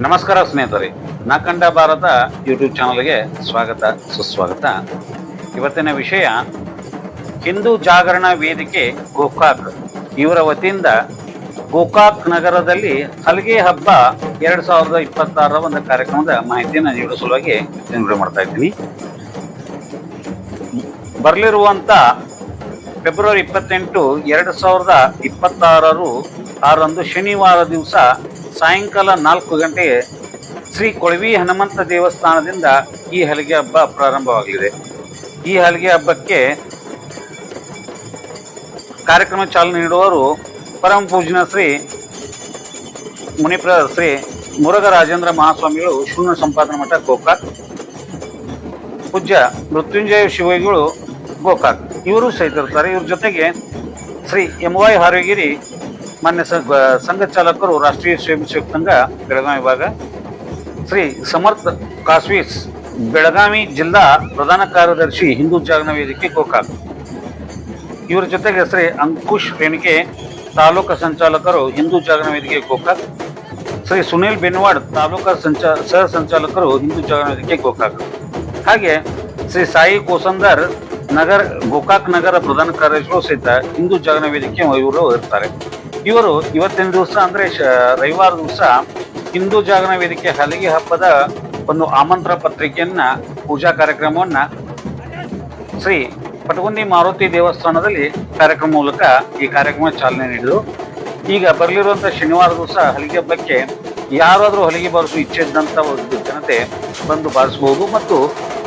ನಮಸ್ಕಾರ ಸ್ನೇಹಿತರೆ, ನಾಕಂಡ ಭಾರತ ಯೂಟ್ಯೂಬ್ ಚಾನಲ್ಗೆ ಸ್ವಾಗತ ಸುಸ್ವಾಗತ. ಇವತ್ತಿನ ವಿಷಯ ಹಿಂದೂ ಜಾಗರಣ ವೇದಿಕೆ ಗೋಕಾಕ್ ಇವರ ವತಿಯಿಂದ ಗೋಕಾಕ್ ನಗರದಲ್ಲಿ ಹಲಗೆ ಹಬ್ಬ 2026 ಒಂದು ಕಾರ್ಯಕ್ರಮದ ಮಾಹಿತಿಯನ್ನು ನೀಡುವ ಸಲುವಾಗಿ ವಿಡಿಯೋ ಮಾಡ್ತಾ ಇದ್ದೀನಿ. ಬರಲಿರುವಂತ ಫೆಬ್ರವರಿ 28, 2026 ಶನಿವಾರ ದಿವಸ ಸಾಯಂಕಾಲ 4 ಗಂಟೆಗೆ ಶ್ರೀ ಕೊಳವಿ ಹನುಮಂತ ದೇವಸ್ಥಾನದಿಂದ ಈ ಹಲಗೆ ಹಬ್ಬ ಪ್ರಾರಂಭವಾಗಲಿದೆ. ಈ ಹಲಗೆ ಹಬ್ಬಕ್ಕೆ ಕಾರ್ಯಕ್ರಮ ಚಾಲನೆ ನೀಡುವವರು ಪರಮ ಪೂಜ್ಯ ಶ್ರೀ ಶ್ರೀ ಮುರುಘರಾಜೇಂದ್ರ ಮಹಾಸ್ವಾಮಿಗಳು, ಶೂನ್ಯ ಸಂಪಾದನಾ ಮಠ ಗೋಕಾಕ್, ಪೂಜ್ಯ ಮೃತ್ಯುಂಜಯ ಶಿವಗಳು ಗೋಕಾಕ್ ಇವರು ಸಹಿತ ಇರ್ತಾರೆ. ಇವ್ರ ಜೊತೆಗೆ ಶ್ರೀ MY ಹಾರಗಿರಿ ಮಾನ್ಯ ಸಂಘ ಚಾಲಕರು, ರಾಷ್ಟ್ರೀಯ ಸ್ವಯಂ ಸೇವಕ ಸಂಘ ಬೆಳಗಾವಿ ವಿಭಾಗ, ಶ್ರೀ ಸಮರ್ಥ ಕಾಸ್ವೀಸ್ ಬೆಳಗಾವಿ ಜಿಲ್ಲಾ ಪ್ರಧಾನ ಕಾರ್ಯದರ್ಶಿ ಹಿಂದೂ ಜಾಗರಣ ವೇದಿಕೆ ಗೋಕಾಕ್, ಇವರ ಜೊತೆಗೆ ಶ್ರೀ ಅಂಕುಶ್ ರೇಣಿಕೆ ತಾಲೂಕಾ ಸಂಚಾಲಕರು ಹಿಂದೂ ಜಾಗರಣ ವೇದಿಕೆ ಗೋಕಾಕ್, ಶ್ರೀ ಸುನೀಲ್ ಬೆನ್ವಾಡ್ ತಾಲೂಕಾ ಸಹ ಸಂಚಾಲಕರು ಹಿಂದೂ ಜಾಗರಣ ವೇದಿಕೆ ಗೋಕಾಕ್, ಹಾಗೆ ಶ್ರೀ ಸಾಯಿ ಕೋಸಂದರ್ ಗೋಕಾಕ್ ನಗರ ಪ್ರಧಾನ ಕಾರ್ಯದರ್ಶಿಗಳು ಸಹಿತ ಹಿಂದೂ ಜಾಗರಣ ವೇದಿಕೆ ಇವರು ಇರ್ತಾರೆ. ಇವರು ಇವತ್ತಿನ ದಿವಸ ಅಂದ್ರೆ ರವಿವಾರ ದಿವಸ ಹಿಂದೂ ಜಾಗರಣ ವೇದಿಕೆ ಹಲಗೆ ಹಬ್ಬದ ಒಂದು ಆಮಂತ್ರಣ ಪತ್ರಿಕೆಯನ್ನ, ಪೂಜಾ ಕಾರ್ಯಕ್ರಮವನ್ನ ಶ್ರೀ ಪಟಗುಂದಿ ಮಾರುತಿ ದೇವಸ್ಥಾನದಲ್ಲಿ ಕಾರ್ಯಕ್ರಮ ಮೂಲಕ ಈ ಕಾರ್ಯಕ್ರಮ ಚಾಲನೆ ನೀಡಿದರು. ಈಗ ಬರಲಿರುವಂತ ಶನಿವಾರ ದಿವಸ ಹಲಗೆ ಹಬ್ಬಕ್ಕೆ ಯಾರಾದರೂ ಹಲಗೆ ಬಾರಿಸುವ ಇಚ್ಛೆ ಇದ್ದಂತ ಒಂದು ಜನತೆ ಬಂದು ಬಾರಿಸಬಹುದು ಮತ್ತು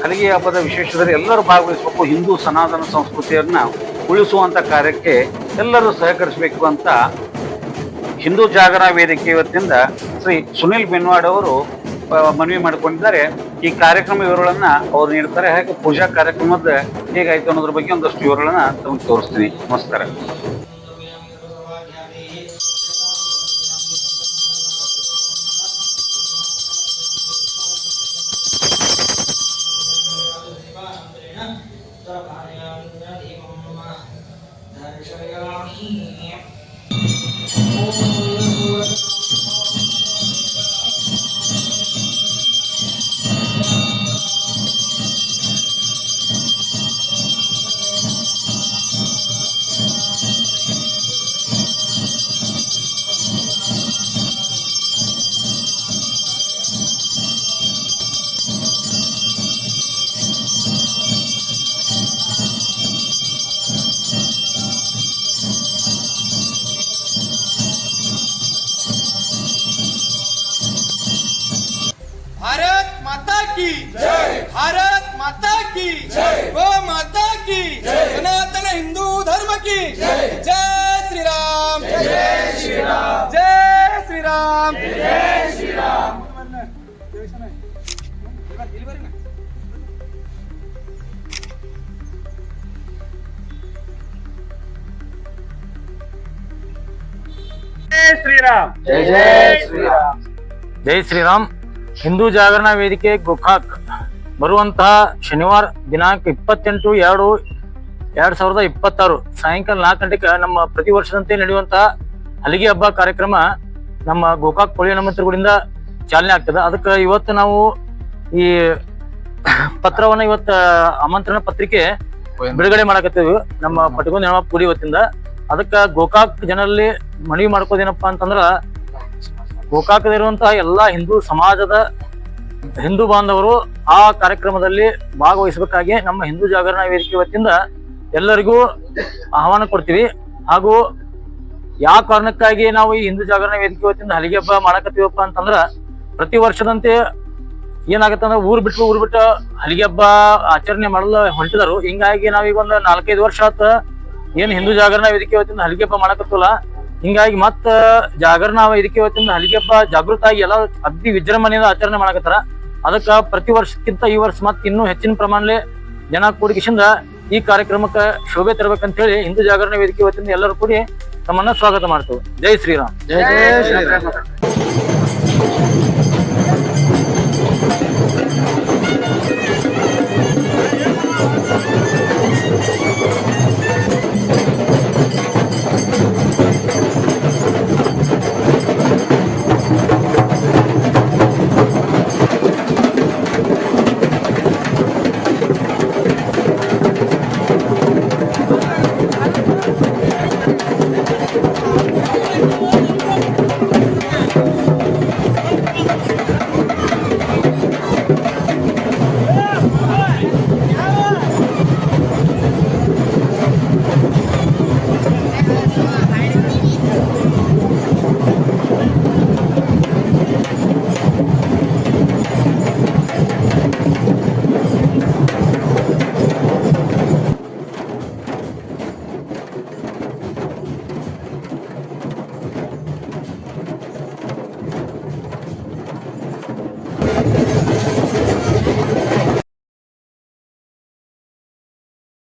ಹಲಗೆ ಹಬ್ಬದ ವಿಶೇಷದಲ್ಲಿ ಎಲ್ಲರೂ ಭಾಗವಹಿಸಬೇಕು. ಹಿಂದೂ ಸನಾತನ ಸಂಸ್ಕೃತಿಯನ್ನ ಉಳಿಸುವಂತ ಕಾರ್ಯಕ್ಕೆ ಎಲ್ಲರೂ ಸಹಕರಿಸಬೇಕು ಅಂತ ಹಿಂದೂ ಜಾಗರಣ ವೇದಿಕೆ ವತಿಯಿಂದ ಶ್ರೀ ಸುನೀಲ್ ಬೆನ್ವಾಡ್ ಅವರು ಮನವಿ ಮಾಡಿಕೊಂಡಿದ್ದಾರೆ. ಈ ಕಾರ್ಯಕ್ರಮ ವಿವರಗಳನ್ನ ಅವರು ನೀಡ್ತಾರೆ. ಹಾಗೆ ಪೂಜಾ ಕಾರ್ಯಕ್ರಮದ ಹೇಗಾಯ್ತು ಅನ್ನೋದ್ರ ಬಗ್ಗೆ ಒಂದಷ್ಟು ವಿವರಗಳನ್ನ ತಮಗೆ ತೋರಿಸ್ತೀನಿ. ನಮಸ್ಕಾರ. भारत माता की जय, भारत माता की जय, गो माता की जय, सनातन हिंदू धर्म की जय, जय श्री राम, जय श्री राम, जय श्री राम, जय श्री राम. ಜೈ ಶ್ರೀರಾಮ್, ಜೈ ಶ್ರೀರಾಮ್. ಜೈ ಶ್ರೀರಾಮ್. ಹಿಂದೂ ಜಾಗರಣ ವೇದಿಕೆ ಗೋಕಾಕ್ ಬರುವಂತಹ ಶನಿವಾರ ದಿನಾಂಕ 28/2/2026 ಸಾಯಂಕಾಲ 4 ಗಂಟೆಗೆ ನಮ್ಮ ಪ್ರತಿ ವರ್ಷದಂತೆ ನಡೆಯುವಂತಹ ಹಲಗೆ ಹಬ್ಬ ಕಾರ್ಯಕ್ರಮ ನಮ್ಮ ಗೋಕಾಕ್ ಕೊಳಿ ಹನುಮಂತರುಗಳಿಂದ ಚಾಲನೆ ಆಗ್ತದೆ. ಅದಕ್ಕೆ ಇವತ್ತು ನಾವು ಈ ಪತ್ರವನ್ನ ಆಮಂತ್ರಣ ಪತ್ರಿಕೆ ಬಿಡುಗಡೆ ಮಾಡಕತ್ತೀವಿ ನಮ್ಮ ಪಟಗುಂದಿ ಹನುಮ ಪುರಿ ವತಿಯಿಂದ. ಅದಕ್ಕೆ ಗೋಕಾಕ್ ಜನರಲ್ಲಿ ಮನವಿ ಮಾಡ್ಕೋದೇನಪ್ಪಾ ಅಂತಂದ್ರ, ಗೋಕಾಕದಲ್ಲಿರುವಂತಹ ಎಲ್ಲಾ ಹಿಂದೂ ಸಮಾಜದ ಹಿಂದೂ ಬಾಂಧವರು ಆ ಕಾರ್ಯಕ್ರಮದಲ್ಲಿ ಭಾಗವಹಿಸಬೇಕಾಗಿ ನಮ್ಮ ಹಿಂದೂ ಜಾಗರಣ ವೇದಿಕೆ ವತಿಯಿಂದ ಎಲ್ಲರಿಗೂ ಆಹ್ವಾನ ಕೊಡ್ತೀವಿ. ಹಾಗೂ ಯಾವ ಕಾರಣಕ್ಕಾಗಿ ನಾವು ಈ ಹಿಂದೂ ಜಾಗರಣ ವೇದಿಕೆ ವತಿಯಿಂದ ಹಲಗೆ ಹಬ್ಬ ಮಾಡಕತ್ತೀವಪ್ಪ ಅಂತಂದ್ರ, ಪ್ರತಿ ವರ್ಷದಂತೆ ಏನಾಗತ್ತಂದ್ರೆ ಊರ್ ಬಿಟ್ಟು ಹಲಗೆ ಹಬ್ಬ ಆಚರಣೆ ಮಾಡಲು ಹೊಂಟಿದರು. ಹಿಂಗಾಗಿ ನಾವೀಗ ಒಂದು 4-5 ವರ್ಷ ಆತ ಏನ್ ಹಿಂದೂ ಜಾಗರಣ ವೇದಿಕೆ ವತಿಯಿಂದ ಹಲಗೆ ಹಬ್ಬ ಮಾಡಕತ್ತಲ್ಲ. ಹಿಂಗಾಗಿ ಮತ್ತ ಜಾಗರಣ ವೇದಿಕೆ ವತಿಯಿಂದ ಹಲಗೆ ಹಬ್ಬ ಜಾಗೃತ ಆಗಿ ಎಲ್ಲ ಅಗ್ದಿ ವಿಜೃಂಭಣೆಯಿಂದ ಆಚರಣೆ ಮಾಡಕತ್ತಾರ. ಅದಕ್ಕ ಪ್ರತಿ ವರ್ಷಕ್ಕಿಂತ ಈ ವರ್ಷ ಮತ್ತೆ ಇನ್ನೂ ಹೆಚ್ಚಿನ ಪ್ರಮಾಣದಲ್ಲಿ ಜನ ಕೂಡಿಕಿಸಿಂದ ಈ ಕಾರ್ಯಕ್ರಮಕ್ಕೆ ಶೋಭೆ ತರಬೇಕಂತ ಹೇಳಿ ಹಿಂದೂ ಜಾಗರಣ ವೇದಿಕೆ ವತಿಯಿಂದ ಎಲ್ಲರೂ ಕೂಡಿ ತಮ್ಮನ್ನ ಸ್ವಾಗತ ಮಾಡ್ತೇವೆ. ಜೈ ಶ್ರೀರಾಮ್. ಜೈ ಶ್ರೀರಾಮ್.